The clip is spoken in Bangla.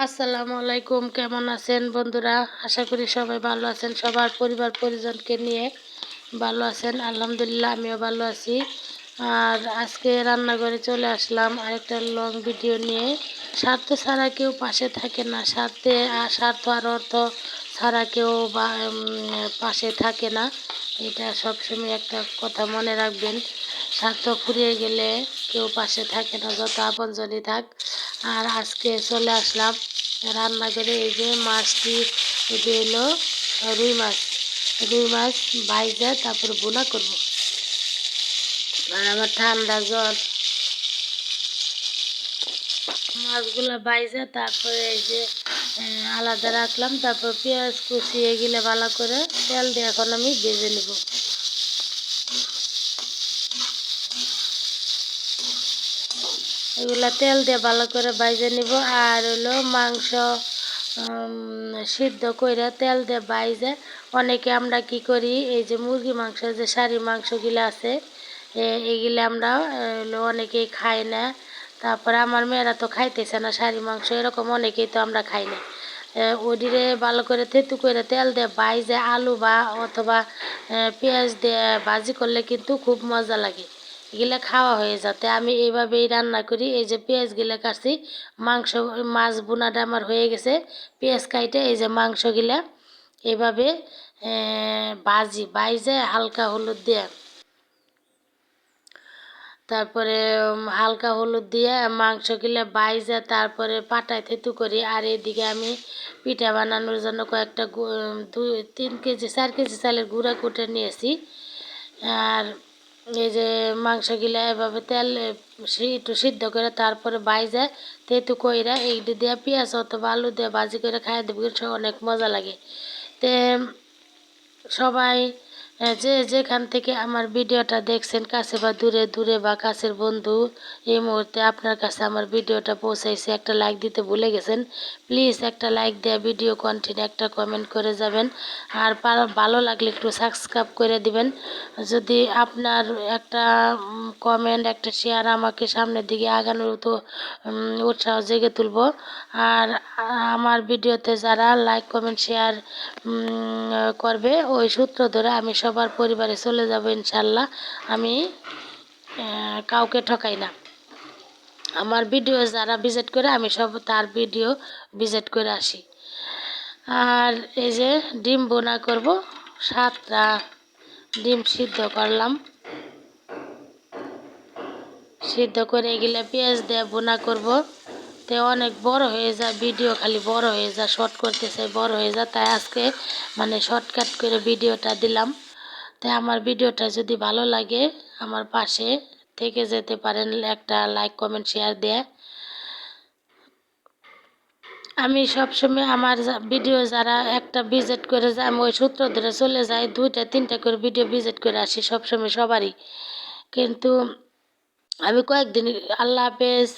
আসসালামু আলাইকুম, কেমন আছেন বন্ধুরা? আশা করি সবাই ভালো আছেন, সবার পরিবার পরিজনকে নিয়ে ভালো আছেন। আলহামদুলিল্লাহ আমিও ভালো আছি। আর আজকে রান্নাঘরে চলে আসলাম আরেকটা লং ভিডিও নিয়ে। স্বার্থ ছাড়া কেউ পাশে থাকে না, স্বার্থ আর অর্থ ছাড়া কেউ পাশে থাকে না। এটা সবসময় একটা কথা মনে রাখবেন। স্বার্থ ফুরিয়ে গেলে কেউ পাশে থাকে না, যত আপনজনই থাক। আর আজকে চলে আসলাম রান্নাঘরে। এই যে মাছটি, এটি হলো রুই মাছ। রুই মাছ ভাইজা তারপরে বোনা করব। আর আমার ঠান্ডা জ্বর। মাছগুলো ভাইজা তারপরে এই যে আলাদা রাখলাম। তারপর পেঁয়াজ কুচি এগুলো ভালো করে তেল দিয়ে এখন আমি ভেজে নেব। এগুলা তেল দিয়ে ভালো করে ভাইজে নিব। আর হলো মাংস সিদ্ধ করে তেল দিয়ে ভাইজে, অনেকে আমরা কি করি, এই যে মুরগি মাংস, যে সারি মাংসগুলো আছে এগুলো আমরা অনেকেই খাই না। তারপরে আমার মেয়েরা তো খাইতেছে না সারি মাংস, এরকম অনেকেই তো আমরা খাই না। ওদিরে ভালো করে থেতু করে তেল দিয়ে ভাইজে আলু বা অথবা পেঁয়াজ দিয়ে ভাজি করলে কিন্তু খুব মজা লাগে। এগুলা খাওয়া হয়ে যাতে আমি এইভাবেই রান্না করি। এই যে পেঁয়াজগুলা কাটছি, মাছ বোনাটা আমার হয়ে গেছে। পেঁয়াজ কাইটে এই যে মাংসগুলা এইভাবে ভাইজে হালকা হলুদ দিয়ে, তারপরে হালকা হলুদ দিয়ে মাংসগুলো ভাইজে তারপরে পাটায় থেতু করি। আর এদিকে আমি পিঠা বানানোর জন্য কয়েকটা 3 কেজি 4 কেজি চালের গুঁড়া কুটে নিয়েছি। আর এই যে মাংসগুলা এভাবে তেল একটু সিদ্ধ করে তারপরে ভাইজে তেতু কইরা এই দিয়ে পেঁয়াজ অথবা আলু দিয়ে ভাজি করে খাই দেবো, অনেক মজা লাগে। তে সবাই যে যেখান থেকে আমার ভিডিওটা দেখছেন, কাছে বা দূরে, দূরে বা কাছের বন্ধু, এই মুহূর্তে আপনার কাছে আমার ভিডিওটা পৌঁছাইছে, একটা লাইক দিতে ভুলে গেছেন। প্লিজ একটা লাইক দেওয়া, ভিডিও কন্টিনিউ একটা কমেন্ট করে যাবেন। আর ভালো লাগলে একটু সাবস্ক্রাইব করে দিবেন। যদি আপনার একটা কমেন্ট, একটা শেয়ার আমাকে সামনের দিকে আগানোর তো উৎসাহ জেগে তুলব। আর আমার ভিডিওতে যারা লাইক কমেন্ট শেয়ার করবে, ওই সূত্র ধরে আমি সবার পরিবারে চলে যাব ইনশাল্লাহ। আমি কাউকে ঠকাই না। আমার ভিডিও যারা ভিজিট করে আমি সব তার ভিডিও ভিজিট করে আসি। আর এই যে ডিম বোনা করব, 7টা ডিম সিদ্ধ করলাম। সিদ্ধ করে এগুলো পেঁয়াজ দিয়ে বোনা করব। তো অনেক বড় হয়ে যায় ভিডিও, খালি বড় হয়ে যায়, শর্ট করতে চাই বড় হয়ে যায়, তাই আজকে শর্টকাট করে ভিডিওটা দিলাম। তাই আমার ভিডিওটা যদি ভালো লাগে আমার পাশে থেকে যেতে পারেন, একটা লাইক কমেন্ট শেয়ার দেয়। আমি সবসময় আমার ভিডিও যারা একটা ভিজিট করে যায়, আমি ওই সূত্র ধরে চলে যাই, 2টা 3টা করে ভিডিও ভিজিট করে আসি সবসময় সবারই। কিন্তু আমি কয়েকদিন, আল্লাহ হাফেজ।